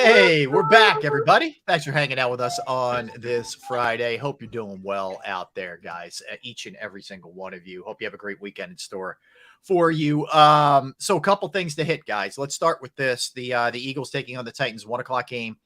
Hey, we're back, everybody. Thanks for hanging out with us on this Friday. Hope you're doing well out there, guys. Each and every single one of you. Hope you have a great weekend in store for you. So a couple things to hit, guys. Let's start with this: the Eagles taking on the Titans, 1 o'clock game.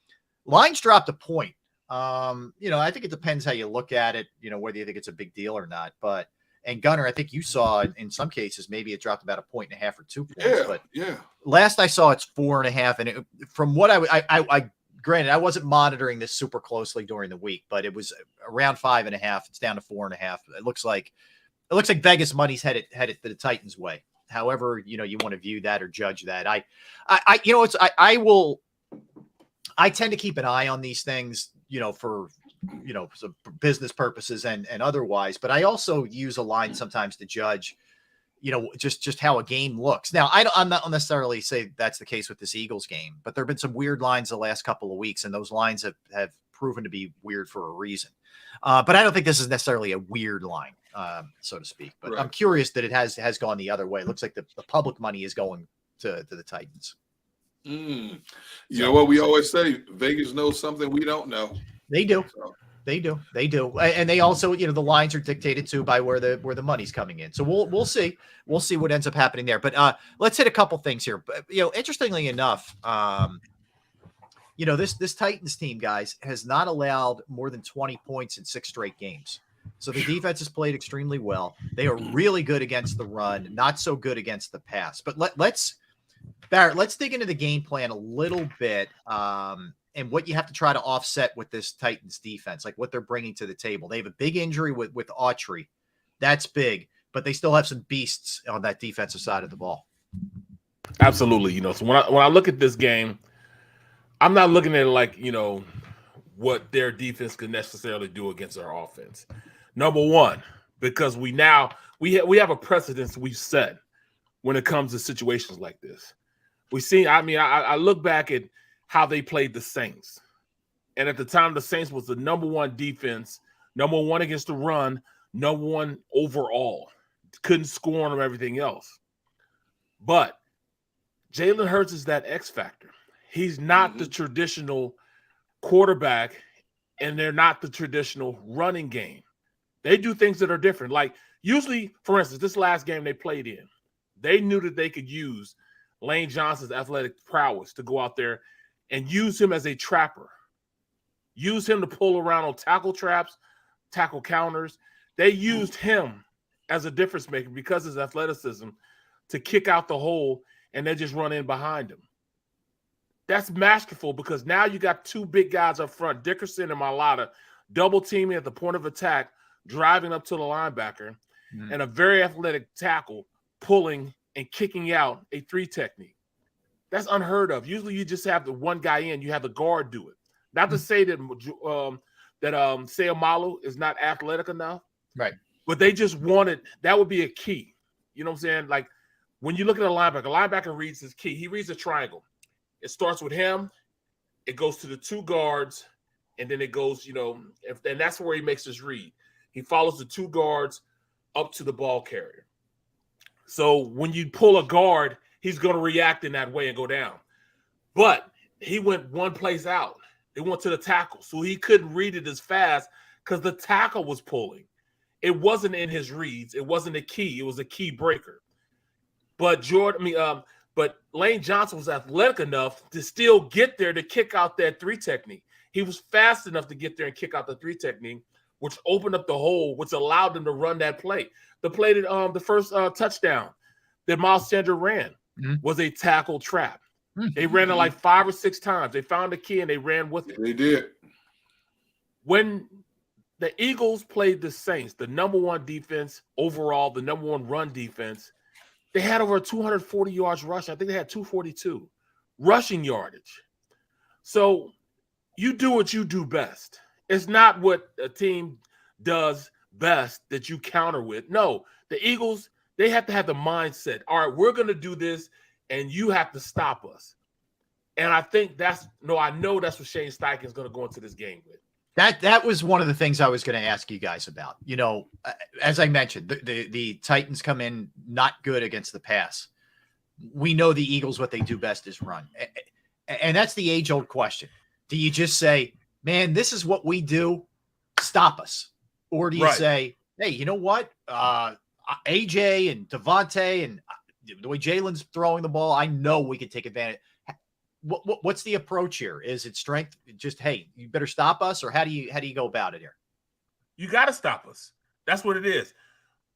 Lines dropped a point. I think it depends how you look at it. Whether you think it's a big deal or not. But and Gunner, I think you saw in some cases maybe it dropped about 1.5 or 2 points. Yeah. Last I saw, it's 4.5, and from what I granted, I wasn't monitoring this super closely during the week, but it was around 5.5. It's down to 4.5. It looks like Vegas money's headed the Titans' way. However, you want to view that or judge that. I tend to keep an eye on these things, for some business purposes and otherwise. But I also use a line sometimes to judge, just how a game looks. Now, I'm not necessarily say that's the case with this Eagles game, but there have been some weird lines the last couple of weeks, and those lines have proven to be weird for a reason. But I don't think this is necessarily a weird line, so to speak. But right. I'm curious that it has gone the other way. It looks like the public money is going to the Titans. You know what we always say, Vegas knows something we don't know. They do. They do. And they also, the lines are dictated to by where the money's coming in. So we'll see. We'll see what ends up happening there. But let's hit a couple things here. But, interestingly enough, this Titans team, guys, has not allowed more than 20 points in 6 straight games. So the defense has played extremely well. They are really good against the run, not so good against the pass. But let's dig into the game plan a little bit. And what you have to try to offset with this Titans defense, like what they're bringing to the table. They have a big injury with Autry. That's big, but they still have some beasts on that defensive side of the ball. Absolutely. So when I look at this game, I'm not looking at it like, what their defense could necessarily do against our offense. Number one, because we have a precedence we've set when it comes to situations like this. I look back at how they played the Saints. And at the time, the Saints was the number one defense, number one against the run, number one overall. Couldn't score on them, everything else. But Jalen Hurts is that X factor. He's not the traditional quarterback, and they're not the traditional running game. They do things that are different. Like usually, for instance, this last game they played in, they knew that they could use Lane Johnson's athletic prowess to go out there and use him as a trapper. Use him to pull around on tackle traps, tackle counters. They used him as a difference maker because of his athleticism to kick out the hole and then just run in behind him. That's masterful because now you got 2 big guys up front, Dickerson and Mailata, double teaming at the point of attack, driving up to the linebacker, and a very athletic tackle pulling and kicking out a 3 technique. That's unheard of. Usually you just have the one guy in, you have the guard do it. Not to say that Seumalo is not athletic enough. Right. But they just wanted, that would be a key. You know what I'm saying? Like when you look at a linebacker reads his key. He reads a triangle. It starts with him, it goes to the 2 guards, and then it goes, and that's where he makes his read. He follows the 2 guards up to the ball carrier. So when you pull a guard, he's going to react in that way and go down. But he went one place out. It went to the tackle. So he couldn't read it as fast because the tackle was pulling. It wasn't in his reads. It wasn't a key. It was a key breaker. But but Lane Johnson was athletic enough to still get there to kick out that 3 technique. He was fast enough to get there and kick out the 3 technique, which opened up the hole, which allowed them to run that play. The play that the first touchdown that Miles Sanders ran was a tackle trap. They ran it like 5 or 6 times. They found the key and they ran with it. They did. When the Eagles played the Saints, the number one defense overall, the number one run defense, they had over 240 yards rushing. I think they had 242 rushing yardage. So you do what you do best. It's not what a team does best that you counter with. No, the Eagles, they have to have the mindset. All right, we're going to do this, and you have to stop us. And I think I know that's what Shane Steichen is going to go into this game with. That was one of the things I was going to ask you guys about. As I mentioned, the Titans come in not good against the pass. We know the Eagles, what they do best is run. And that's the age-old question. Do you just say, man, this is what we do, stop us? Or do you say, hey, you know what? AJ and Devontae and the way Jalen's throwing the ball, I know we can take advantage. What's the approach here? Is it strength? Just, hey, you better stop us, or how do you go about it here? You got to stop us. That's what it is.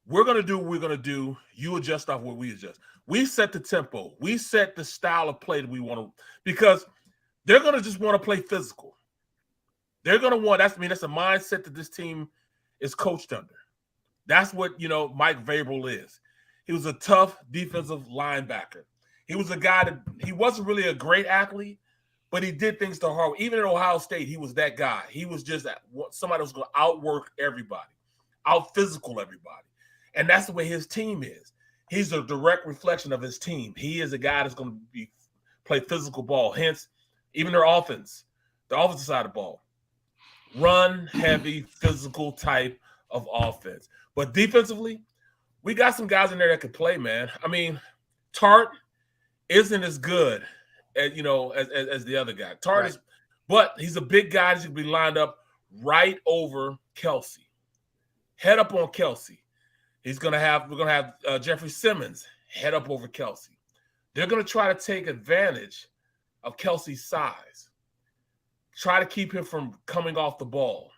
We're going to do what we're going to do. You adjust off what we adjust. We set the tempo. We set the style of play that we want to, because they're going to just want to play physical. They're going to want, that's a mindset that this team is coached under. That's what, Mike Vrabel is. He was a tough defensive linebacker. He was a guy that, he wasn't really a great athlete, but he did things the hard way. Even at Ohio State, he was that guy. He was just somebody that was going to outwork everybody, out-physical everybody. And that's the way his team is. He's a direct reflection of his team. He is a guy that's going to play physical ball. Hence, even their offense, the offensive side of the ball, run heavy, physical type of offense. But defensively, we got some guys in there that can play, man. I mean, Tart isn't as good as the other guy. Tart is, but he's a big guy that should be lined up right over Kelce. Head up on Kelce. We're gonna have Jeffrey Simmons head up over Kelce. They're gonna try to take advantage of Kelce's size. Try to keep him from coming off the ball.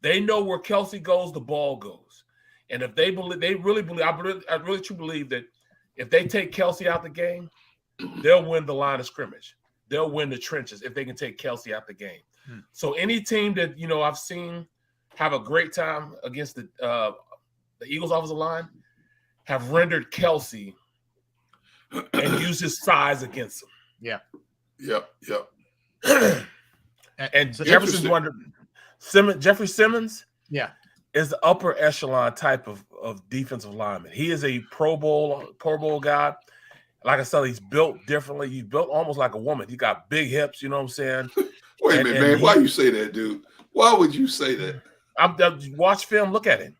They know where Kelce goes, the ball goes. And if they really believe, I really truly believe that if they take Kelce out the game, they'll win the line of scrimmage. They'll win the trenches if they can take Kelce out the game. So any team that I've seen have a great time against the Eagles offensive line have rendered Kelce and used his size against him. Yeah. Yep. And Jeffrey Simmons, is the upper echelon type of defensive lineman. He is a Pro Bowl guy. Like I said, he's built differently. He's built almost like a woman. He got big hips, you know what I'm saying? Wait a minute, man. Why you say that, dude? Why would you say that? Watch film, look at him.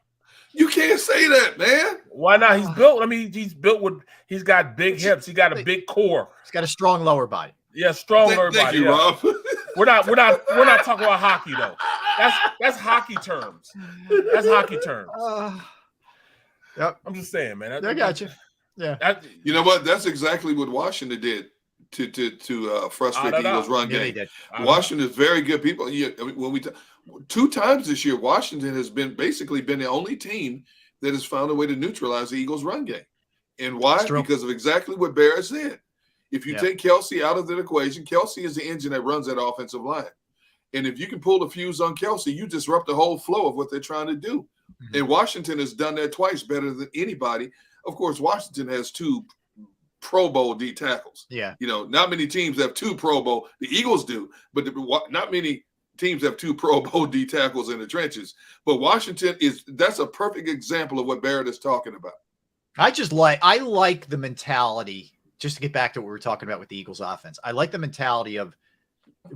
You can't say that, man. Why not? He's built. I mean, he's got big hips. He got a big core. He's got a strong lower body. Yeah, strong lower body. Thank you, Rob. We're not talking about hockey though. That's hockey terms. That's hockey terms. Yep. I'm just saying, man. I got you. Yeah. You know what? That's exactly what Washington did to frustrate the Eagles' run game. They did. Washington is very good people. When 2 times this year, Washington has been the only team that has found a way to neutralize the Eagles' run game. And why? Because of exactly what Barrett said. If you take Kelce out of the equation, Kelce is the engine that runs that offensive line. And if you can pull the fuse on Kelce, you disrupt the whole flow of what they're trying to do. Mm-hmm. And Washington has done that twice better than anybody. Of course, Washington has 2 Pro Bowl D tackles. Yeah. Not many teams have 2 Pro Bowl. The Eagles do, but not many teams have 2 Pro Bowl D tackles in the trenches. But Washington that's a perfect example of what Barrett is talking about. I like the mentality, just to get back to what we were talking about with the Eagles offense. I like the mentality of,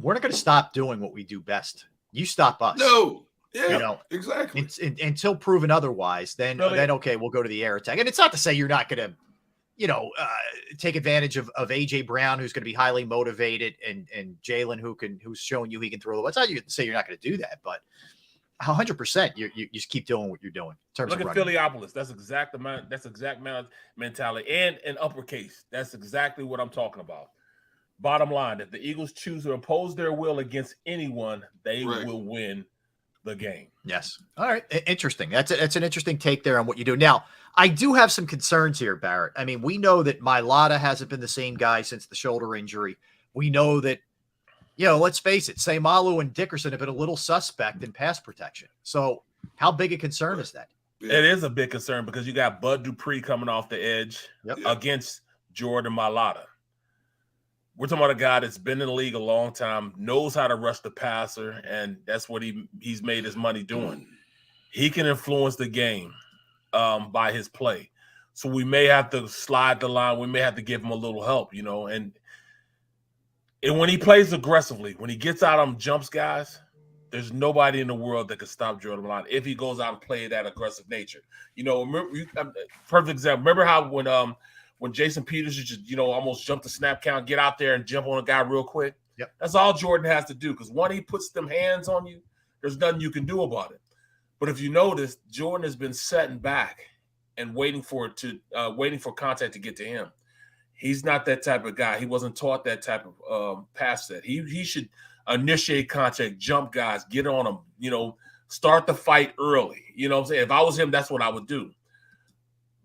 we're not going to stop doing what we do best. You stop us. No. Yeah, exactly. Until proven otherwise, then okay, we'll go to the air attack. And it's not to say you're not going to, take advantage of AJ Brown, who's going to be highly motivated, and Jalen, who's showing you he can throw the ball. It's not you say you're not going to do that, but 100%, you just keep doing what you're doing. In terms Look of at Philiopolis. That's exact mentality. And in uppercase, that's exactly what I'm talking about. Bottom line, if the Eagles choose to oppose their will against anyone, they will win the game. Yes. All right. Interesting. That's an interesting take there on what you do. Now, I do have some concerns here, Barrett. I mean, we know that Mailata hasn't been the same guy since the shoulder injury. We know that, let's face it, Samalu and Dickerson have been a little suspect in pass protection. So how big a concern is that? Yeah. It is a big concern because you got Bud Dupree coming off the edge against Jordan Mailata. We're talking about a guy that's been in the league a long time, knows how to rush the passer, and that's what he's made his money doing. He can influence the game by his play. So we may have to slide the line. We may have to give him a little help, And when he plays aggressively, when he gets out and jumps guys, there's nobody in the world that can stop Jordan Mailata if he goes out and play that aggressive nature. Perfect example. Remember how when when Jason Peters just, almost jump the snap count, get out there and jump on a guy real quick. Yep. That's all Jordan has to do, because when he puts them hands on you, there's nothing you can do about it. But if you notice, Jordan has been setting back and waiting for contact to get to him. He's not that type of guy. He wasn't taught that type of pass set. He should initiate contact, jump guys, get on them, start the fight early. You know what I'm saying? If I was him, that's what I would do.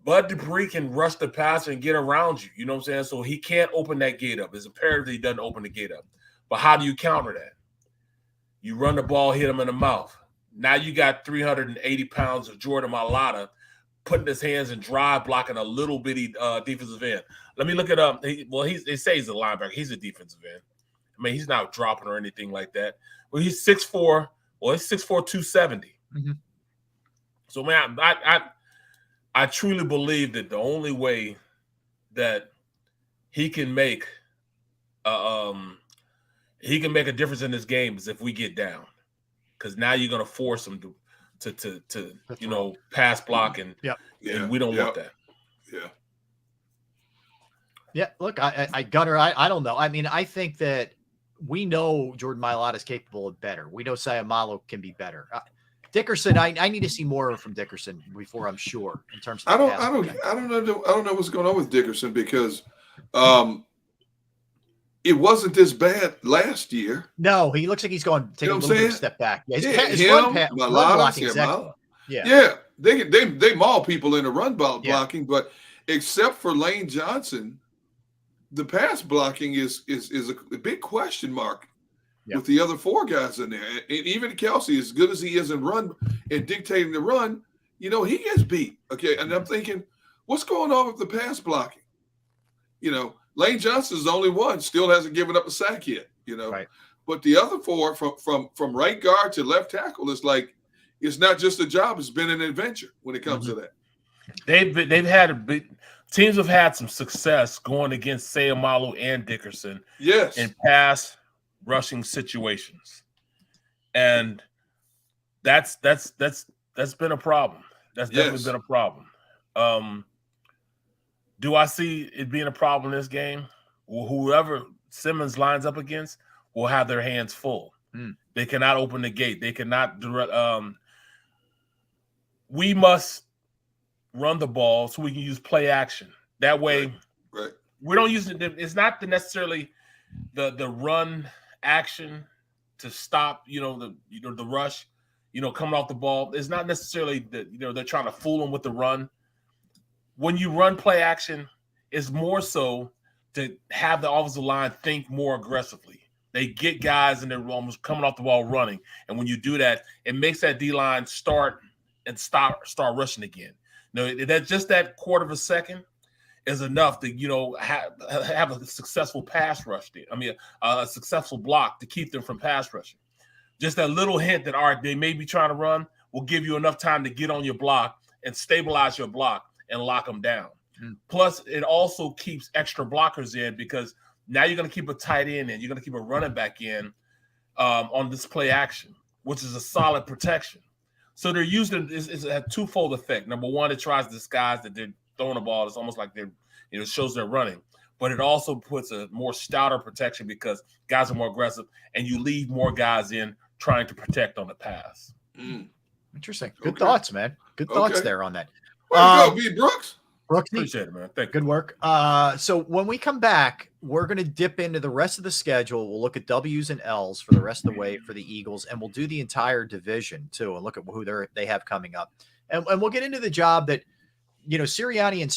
Bud Dupree can rush the passer and get around you. You know what I'm saying? So he can't open that gate up. It's imperative that he doesn't open the gate up. But how do you counter that? You run the ball, hit him in the mouth. Now you got 380 pounds of Jordan Mailata putting his hands and drive blocking a little bitty defensive end. Let me look it up. They say he's a linebacker. He's a defensive end. I mean, he's not dropping or anything like that. Well, he's 6'4". Well, he's 6'4", 270. Mm-hmm. So, man, I truly believe that the only way that he can make a difference in this game is if we get down, because now you're going to force him to pass block, and we don't want that. Yeah. Yeah. Look, I Gunner, I don't know. I mean, I think that we know Jordan Mailata is capable of better. We know Sayamalo can be better. Dickerson, I need to see more from Dickerson before I'm sure in terms of. I don't know what's going on with Dickerson, because it wasn't this bad last year. No, he looks like he's going to take a little bit of a step back. Yeah, his run blocking is excellent. Yeah. They maul people in the run blocking, but except for Lane Johnson, the pass blocking is a big question mark with the other four guys in there. And even Kelsey, as good as he is in run and dictating the run, he gets beat. Okay, and I'm thinking, what's going on with the pass blocking? Lane Johnson's the only one, still hasn't given up a sack yet. Right. But the other four, from right guard to left tackle, is like, it's not just a job; it's been an adventure when it comes to that. They've had teams have had some success going against Sayamalo and Dickerson. Yes. In pass rushing situations, and that's been a problem. That's definitely been a problem. Do I see it being a problem in this game? Well, whoever Simmons lines up against will have their hands full. They cannot open the gate. They cannot direct. We must run the ball so we can use play action. That way, right. We don't use it. It's not necessarily the run action to stop. The rush. Coming off the ball. It's not necessarily they're trying to fool them with the run. When you run play action, it's more so to have the offensive line think more aggressively. They get guys and they're almost coming off the ball running. And when you do that, it makes that D-line start rushing again. That quarter of a second is enough to, have a successful pass rush there. I mean, a successful block to keep them from pass rushing. Just that little hint that, all right, they may be trying to run will give you enough time to get on your block and stabilize your block and lock them down. Plus, it also keeps extra blockers in, because now you're going to keep a tight end and you're going to keep a running back in on this play action, which is a solid protection. So they're using it's a twofold effect. Number one, it tries to disguise that they're throwing the ball. It's almost like it shows they're running. But it also puts a more stouter protection because guys are more aggressive, and you leave more guys in trying to protect on the pass. Interesting. Good thoughts, man. Good thoughts there on that. Way to go, B. Brooks. Appreciate it, man. Thank you. Good work. So when we come back, we're going to dip into the rest of the schedule. We'll look at W's and L's for the rest of the way for the Eagles, and we'll do the entire division too, and look at who they have coming up. And we'll get into the job that, Sirianni and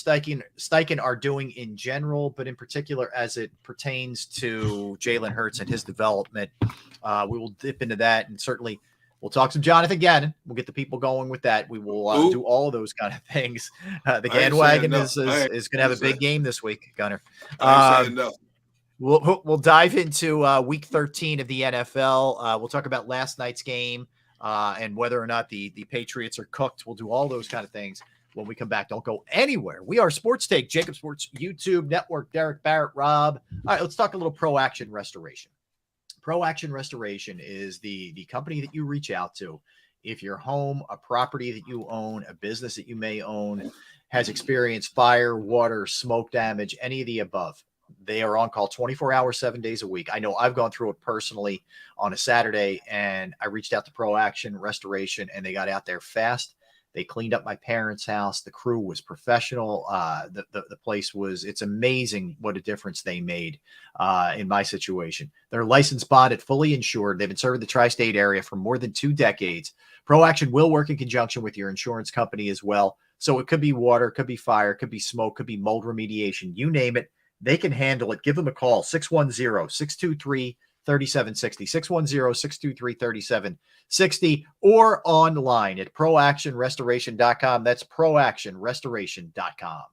Steichen are doing in general, but in particular as it pertains to Jalen Hurts and his development. We will dip into that, and certainly we'll talk some Jonathan Gannon. We'll get the people going with that. We will do all of those kind of things. The Ganwagon is going to have a big game this week, Gunner. We'll dive into week 13 of the NFL. We'll talk about last night's game and whether or not the Patriots are cooked. We'll do all those kind of things when we come back. Don't go anywhere. We are Sports Take, Jacob Sports YouTube Network, Derek Barrett, Rob. All right, let's talk a little Pro Action Restoration. Pro Action Restoration is the company that you reach out to if your home, a property that you own, a business that you may own has experienced fire, water, smoke damage, any of the above, they are on call 24 hours, 7 days a week. I know I've gone through it personally on a Saturday, and I reached out to Pro Action Restoration, and they got out there fast. They cleaned up my parents' house. The crew was professional. The place was, it's amazing what a difference they made in my situation. They're licensed, bonded, fully insured. They've been serving the tri-state area for more than 2 decades. Pro Action will work in conjunction with your insurance company as well. So it could be water, could be fire, could be smoke, could be mold remediation. You name it, they can handle it. Give them a call, 610-623-3760, 610-623-3760, or online at proactionrestoration.com. That's proactionrestoration.com.